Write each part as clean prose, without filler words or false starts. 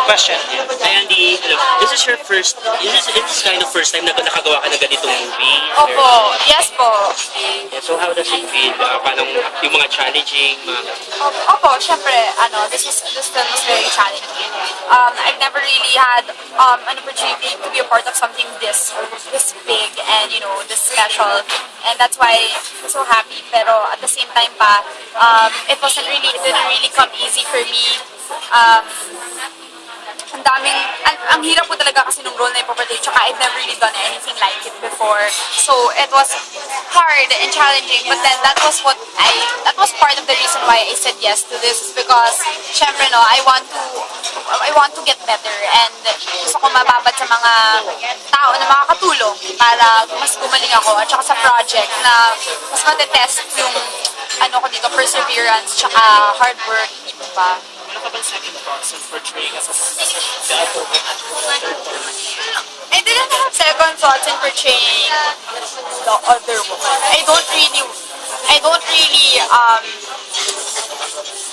Question. Hi Andy, hello. This is your first, is this kind of first time na nakagawa ka ng ganitong movie? Opo, yes po. Yeah, so how does it feel? Paano yung mga challenging, mga... Opo, syempre, this film was very challenging. I've never really had an opportunity to be a part of something this big and, this special. And that's why I'm so happy. Pero at the same time pa, it didn't really come easy for me. Ang hirap po talaga kasi nung role na ipoportray, tsaka I've never really done anything like it before. So it was hard and challenging, but then that was part of the reason why I said yes to this, because syempre I want to get better, and gusto ko mababad sa mga tao na makakatulong para mas gumaling ako, at saka sa project na mas matetest yung perseverance tsaka hard work, di ba? Ano ka ba second thoughts in portraying as a I didn't have second thoughts in portraying the other woman. I don't really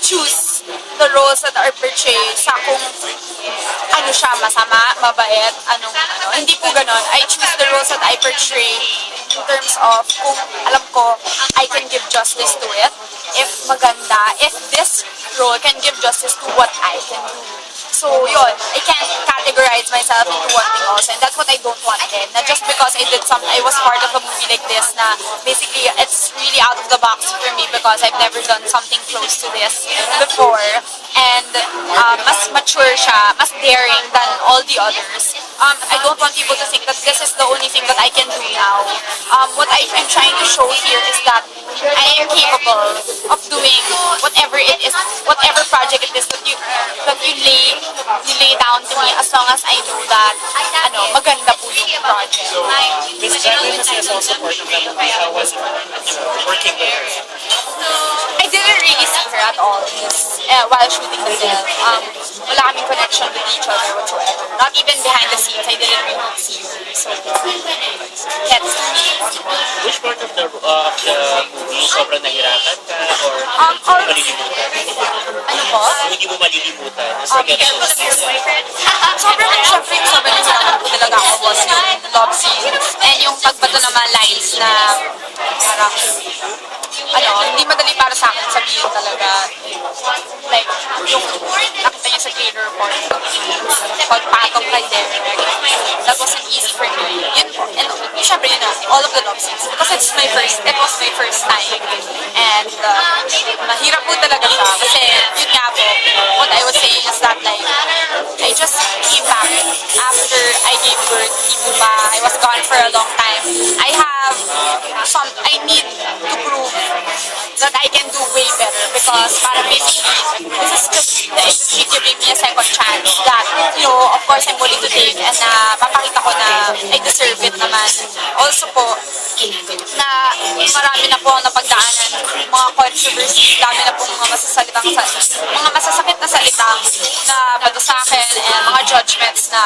choose the roles that are portrayed sa kung ano siya, masama, mabait, Hindi po ganon. I choose the roles that I portray in terms of kung alam ko I can give justice to it. If maganda, if this role can give justice to what I can do. So yun, I can't categorize myself into one thing also, and that's what I don't want then. Not just because I was part of a movie like this na basically it's really out of the box for me because I've never done something close to this before, and mas mature siya, mas daring than all the others. I don't want people to think that this is the only thing that I can do now. What I'm trying to show here is that I am capable of doing whatever it is, whatever project it is that you lay down to me, as long as I know that maganda po yung project. Miss Jacqueline is also part of the movie. How was it, working with her? I didn't really see her at all while shooting the film. Wala kaming connection with each other whatsoever. Not even behind the scenes, I didn't really see her. So, that's Which part of the movie sobrang nahirapan ka or all, malilimutan? ano po? Hindi mo malilimutan? Forgettable Sobrang nahirapan po talaga ako was yung love scenes and yung pagbato ng mga lines na parang hindi madali para sa akin sabihin talaga. Like, yung nakita niya sa trailer report, pagpatong kay Derek, that wasn't easy for me. And syempre all of the love scenes, because it was my first time. And mahirap po talaga siya, kasi yun nga po, what I was saying is that like, I just came back after I gave birth, di po ba, I was gone for a long time. I need to prove that I can do way better, because para basically, this is just the industry giving me a second chance that, of course I'm willing to take, and papakita ko na I deserve it naman. Also po, na marami na po ang napagdaanan, mga controversies, dami na po mga masasakit na salita na bato sa akin, and mga judgments na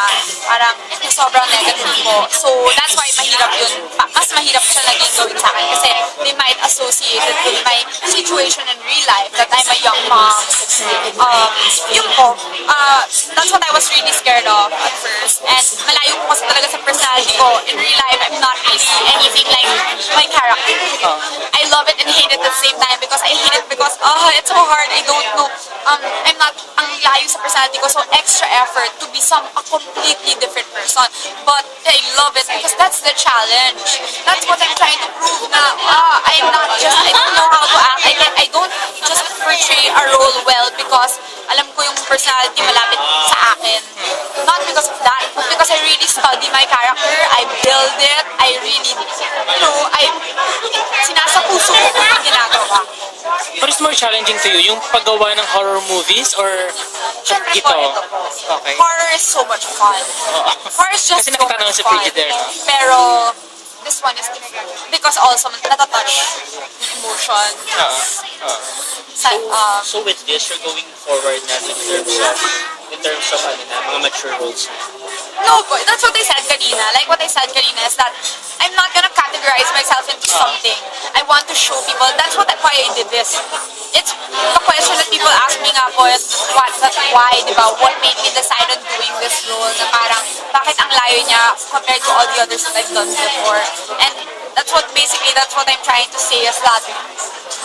parang sobrang negative po. So that's why mahirap yun. Mas mahirap siya naging gawin sa akin kasi they might associate it with my situation in real life, that I'm a young mom. Yun po. That's what I was really scared of at first. And malayo po kasi talaga sa personality ko. In real life, I'm not really anything like my character. I love it and hate it at the same time, because I hate it because it's so hard. I don't know. I'm not ang layo sa personality ko, so extra effort to be a completely different person. But I love it because that's the challenge. That's what I'm trying to prove na I don't know how to act. I don't just portray a role well because alam ko yung personality malapit sa akin. Not because of that, but because I really study my character, I build it, I really, sinasapuso ko yung ginagawa. What is more challenging to you? Yung paggawa ng horror movies or Siyempre ito? po, ito po. Okay. Horror is so much fun. Horror is just Kasi so nakita much naman sa fun. Frigidaire. Pero, this one is different. Because also, natatouch yung emotion. So with this, you're going forward na in terms of mga mature roles. No, but that's what I said kanina. Like what I said kanina is that I'm not gonna categorize myself into something. I want to show people. That's why I did this. it's the question that people ask me nga po is why, di ba? What made me decide on doing this role na parang bakit ang layo niya compared to all the others that I've done before. And that's what I'm trying to say is that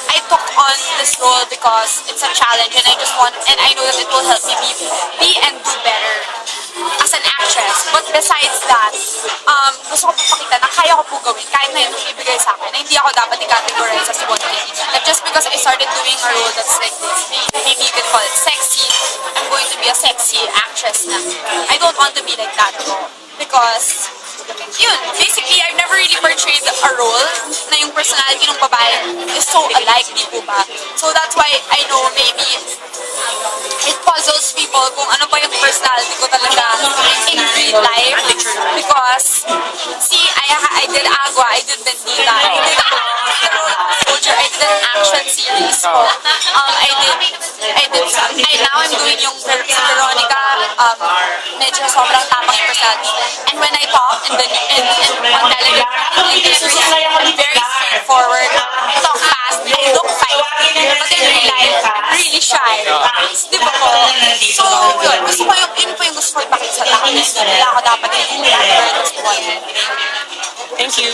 I took on this role because it's a challenge and I know that it will help me be and do better as an actress. But besides that, gusto ko po pakita na kaya ko po gawin kahit na yung ibigay sa akin, na hindi ako dapat i-categorize as one thing. That just because I started doing a role that's like this, maybe you could call it sexy, I'm going to be a sexy actress na. I don't want to be like that though. Because, yun, basically, I've never really portrayed a role na yung personality ng babae is so alike, di po ba? So that's why I know maybe it puzzles people kung ano ba yung personality ko talaga in real life. Because, see, I did Agua, I did Bendita, I did Soldier, I did an action series po. Now I'm doing yung si Veronica, medyo sobrang tapang yung personality. And when I talk on television, I'm very straightforward, talk fast, I look feisty, but in real life, I'm really shy. Di ba po? So, yun, yun po yung gusto ko ipakita sa tao. Wala ako dapat yung categorize as one. Thank you.